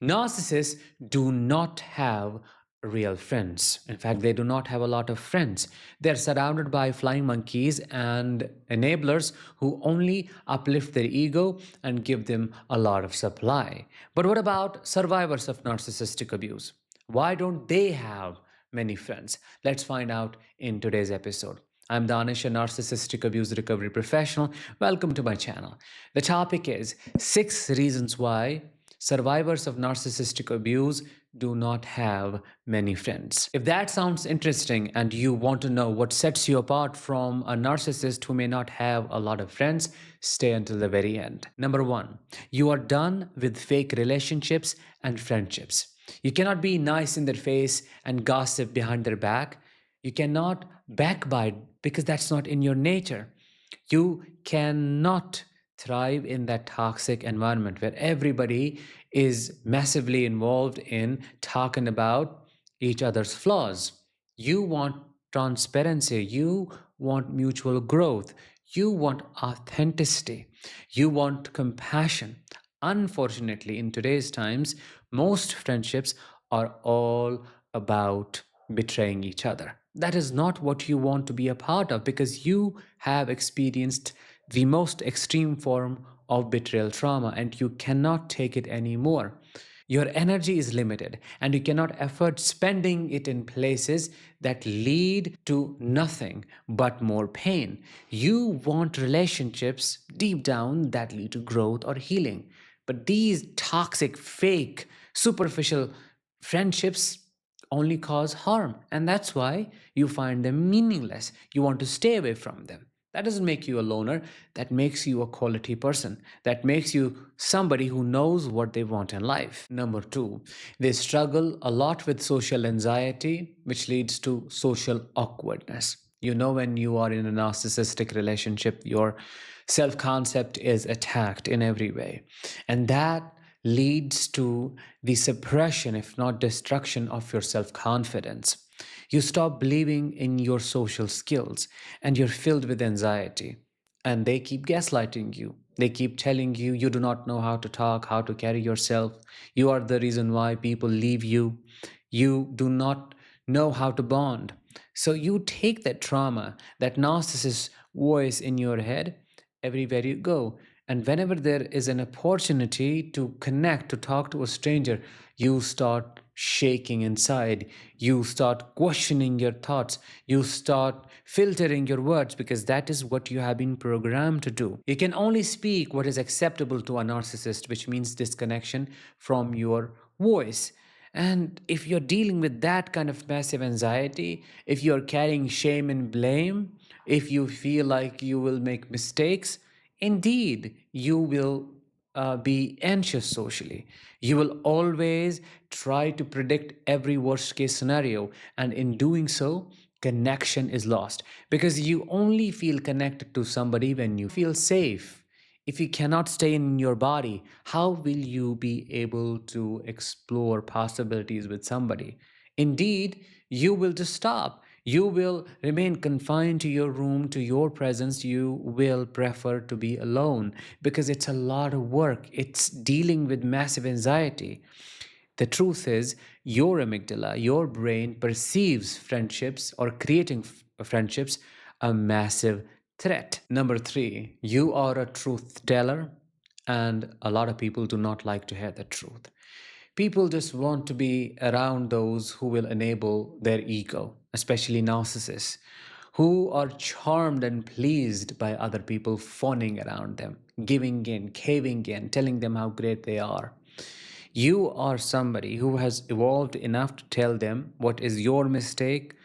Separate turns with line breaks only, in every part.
Narcissists do not have real friends. In fact, they do not have a lot of friends. They're surrounded by flying monkeys and enablers who only uplift their ego and give them a lot of supply. But what about survivors of narcissistic abuse? Why don't they have many friends? Let's find out in today's episode. I'm Danish, a narcissistic abuse recovery professional. Welcome to my channel. The topic is 6 reasons why survivors of narcissistic abuse do not have many friends. If that sounds interesting and you want to know what sets you apart from a narcissist who may not have a lot of friends, stay until the very end. Number one, you are done with fake relationships and friendships. You cannot be nice in their face and gossip behind their back. You cannot backbite because that's not in your nature. You cannot thrive in that toxic environment where everybody is massively involved in talking about each other's flaws. You want transparency, you want mutual growth, you want authenticity, you want compassion. Unfortunately, in today's times, most friendships are all about betraying each other. That is not what you want to be a part of because you have experienced the most extreme form of betrayal trauma and you cannot take it anymore. Your energy is limited and you cannot afford spending it in places that lead to nothing but more pain. You want relationships deep down that lead to growth or healing. But these toxic, fake, superficial friendships only cause harm. And that's why you find them meaningless. You want to stay away from them. That doesn't make you a loner. That makes you a quality person. That makes you somebody who knows what they want in life. Number two, they struggle a lot with social anxiety, which leads to social awkwardness. You know, when you are in a narcissistic relationship, your self concept is attacked in every way. And that leads to the suppression, if not destruction, of your self confidence. You stop believing in your social skills and you're filled with anxiety. And they keep gaslighting you. They keep telling you you do not know how to talk, how to carry yourself. You are the reason why people leave you. You do not know how to bond. So you take that trauma, that narcissist voice in your head everywhere you go. And whenever there is an opportunity to connect, to talk to a stranger, you start shaking inside. You start questioning your thoughts. You start filtering your words because that is what you have been programmed to do. You can only speak what is acceptable to a narcissist, which means disconnection from your voice. And if you're dealing with that kind of massive anxiety, if you're carrying shame and blame, if you feel like you will make mistakes, indeed, you will be anxious socially. You will always try to predict every worst case scenario. And in doing so, connection is lost because you only feel connected to somebody when you feel safe. If you cannot stay in your body, how will you be able to explore possibilities with somebody? Indeed, you will just stop. You will remain confined to your room, to your presence. You will prefer to be alone because it's a lot of work. It's dealing with massive anxiety. The truth is, your amygdala, your brain perceives friendships or creating friendships a massive threat. Number three, you are a truth teller, and a lot of people do not like to hear the truth. People just want to be around those who will enable their ego, especially narcissists, who are charmed and pleased by other people fawning around them, giving in, caving in, telling them how great they are. You are somebody who has evolved enough to tell them what is your mistake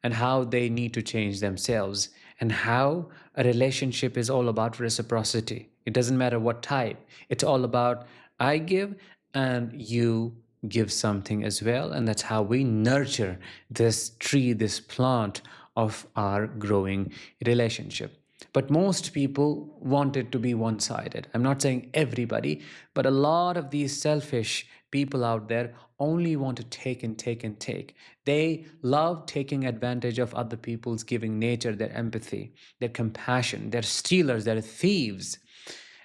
and how they need to change themselves, and how a relationship is all about reciprocity. It doesn't matter what type, it's all about I give and you give something as well. And that's how we nurture this tree, this plant of our growing relationship. But most people want it to be one sided. I'm not saying everybody, but a lot of these selfish people out there only want to take and take and take. They love taking advantage of other people's giving nature, their empathy, their compassion. They're stealers, they're thieves.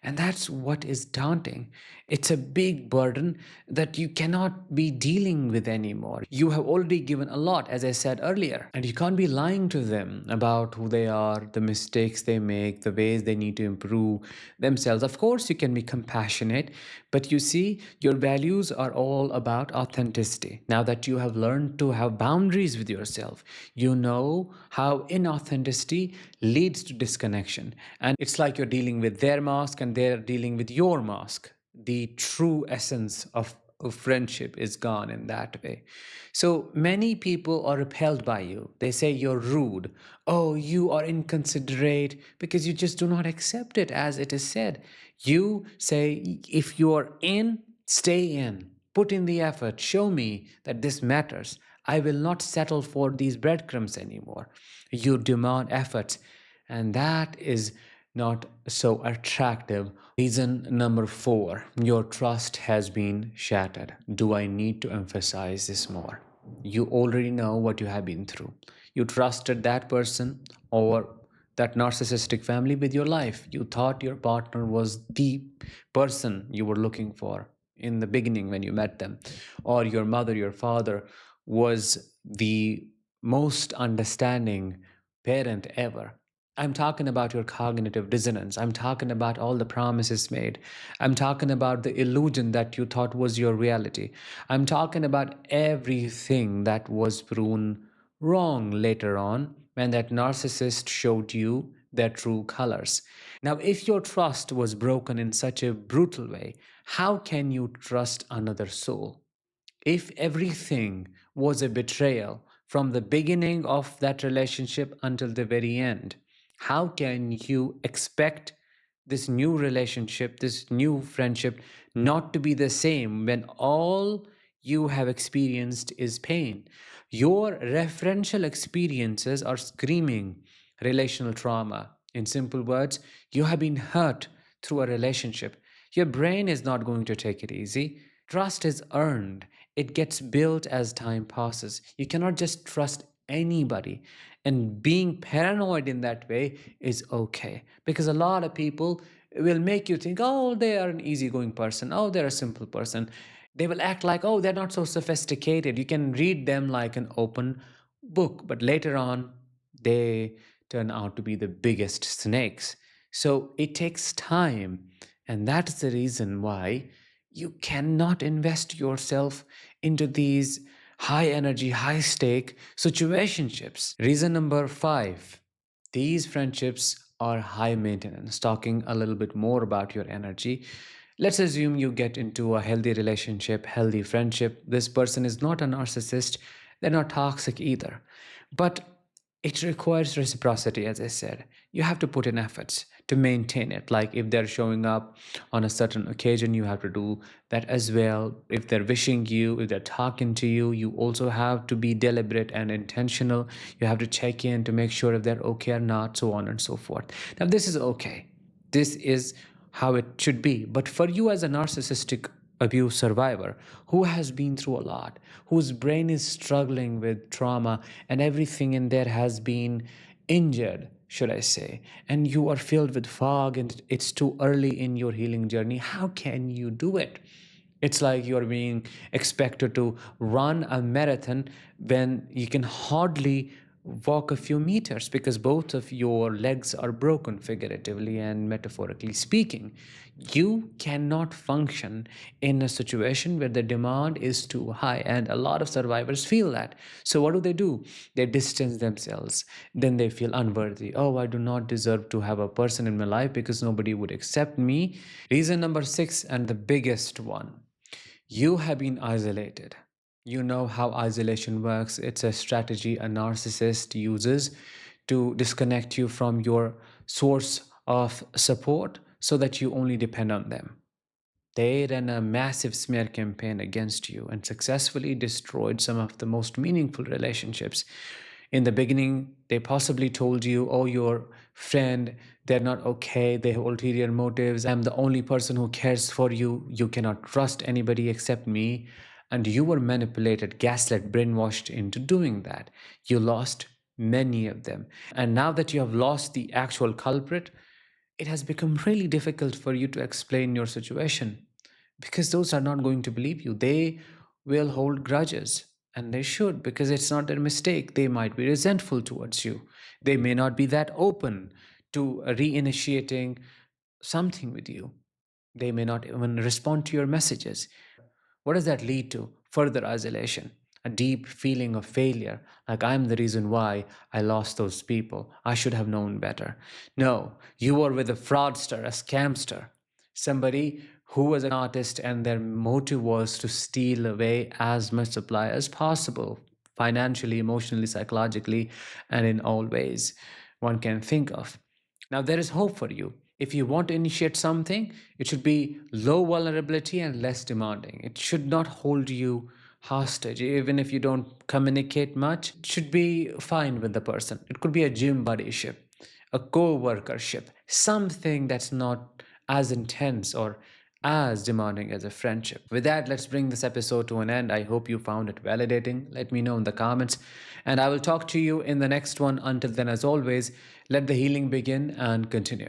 And that's what is daunting. It's a big burden that you cannot be dealing with anymore. You have already given a lot, as I said earlier, and you can't be lying to them about who they are, the mistakes they make, the ways they need to improve themselves. Of course, you can be compassionate, but you see, your values are all about authenticity. Now that you have learned to have boundaries with yourself, you know how inauthenticity leads to disconnection. And it's like you're dealing with their mask and they're dealing with your mask. The true essence of friendship is gone in that way. So many people are repelled by you. They say you're rude. Oh, you are inconsiderate because you just do not accept it as it is said. You say, if you're in, stay in. Put in the effort. Show me that this matters. I will not settle for these breadcrumbs anymore. You demand efforts. And that is not so attractive. Reason number four, your trust has been shattered. Do I need to emphasize this more? You already know what you have been through. You trusted that person or that narcissistic family with your life. You thought your partner was the person you were looking for in the beginning when you met them, or your mother, your father was the most understanding parent ever. I'm talking about your cognitive dissonance. I'm talking about all the promises made. I'm talking about the illusion that you thought was your reality. I'm talking about everything that was proven wrong later on when that narcissist showed you their true colors. Now, if your trust was broken in such a brutal way, how can you trust another soul? If everything was a betrayal from the beginning of that relationship until the very end, how can you expect this new relationship, this new friendship, not to be the same when all you have experienced is pain? Your referential experiences are screaming relational trauma. In simple words, you have been hurt through a relationship. Your brain is not going to take it easy. Trust is earned, it gets built as time passes. You cannot just trust anybody. And being paranoid in that way is okay because a lot of people will make you think, oh, they are an easygoing person. Oh, they're a simple person. They will act like, oh, they're not so sophisticated. You can read them like an open book, but later on, they turn out to be the biggest snakes. So it takes time. And that's the reason why you cannot invest yourself into these high energy, high stake situationships. Reason number five, these friendships are high maintenance. Talking a little bit more about your energy. Let's assume you get into a healthy relationship, healthy friendship. This person is not a narcissist, they're not toxic either. But it requires reciprocity, as I said. You have to put in efforts to maintain it. Like if they're showing up on a certain occasion, you have to do that as well. If they're wishing you, if they're talking to you, you also have to be deliberate and intentional. You have to check in to make sure if they're okay or not, so on and so forth. Now, this is okay. This is how it should be. But for you as a narcissistic abuse survivor who has been through a lot, whose brain is struggling with trauma and everything in there has been injured, should I say, and you are filled with fog and it's too early in your healing journey, how can you do it? It's like you're being expected to run a marathon when you can hardly walk a few meters because both of your legs are broken, figuratively and metaphorically speaking. You cannot function in a situation where the demand is too high, and a lot of survivors feel that. So, what do? They distance themselves. Then they feel unworthy. Oh, I do not deserve to have a person in my life because nobody would accept me. Reason number six, and the biggest one, you have been isolated. You know how isolation works. It's a strategy a narcissist uses to disconnect you from your source of support so that you only depend on them. They ran a massive smear campaign against you and successfully destroyed some of the most meaningful relationships. In the beginning, they possibly told you, oh, your friend, they're not okay, they have ulterior motives, I'm the only person who cares for you, you cannot trust anybody except me. And you were manipulated, gaslit, brainwashed into doing that. You lost many of them. And now that you have lost the actual culprit, it has become really difficult for you to explain your situation because those are not going to believe you. They will hold grudges, and they should, because it's not their mistake. They might be resentful towards you. They may not be that open to reinitiating something with you. They may not even respond to your messages. What does that lead to? Further isolation, a deep feeling of failure, like I'm the reason why I lost those people. I should have known better. No, you were with a fraudster, a scamster, somebody who was an artist and their motive was to steal away as much supply as possible, financially, emotionally, psychologically, and in all ways one can think of. Now, there is hope for you. If you want to initiate something, it should be low vulnerability and less demanding. It should not hold you hostage. Even if you don't communicate much, it should be fine with the person. It could be a gym buddyship, a co workership, something that's not as intense or as demanding as a friendship. With that, let's bring this episode to an end. I hope you found it validating. Let me know in the comments. And I will talk to you in the next one. Until then, as always, let the healing begin and continue.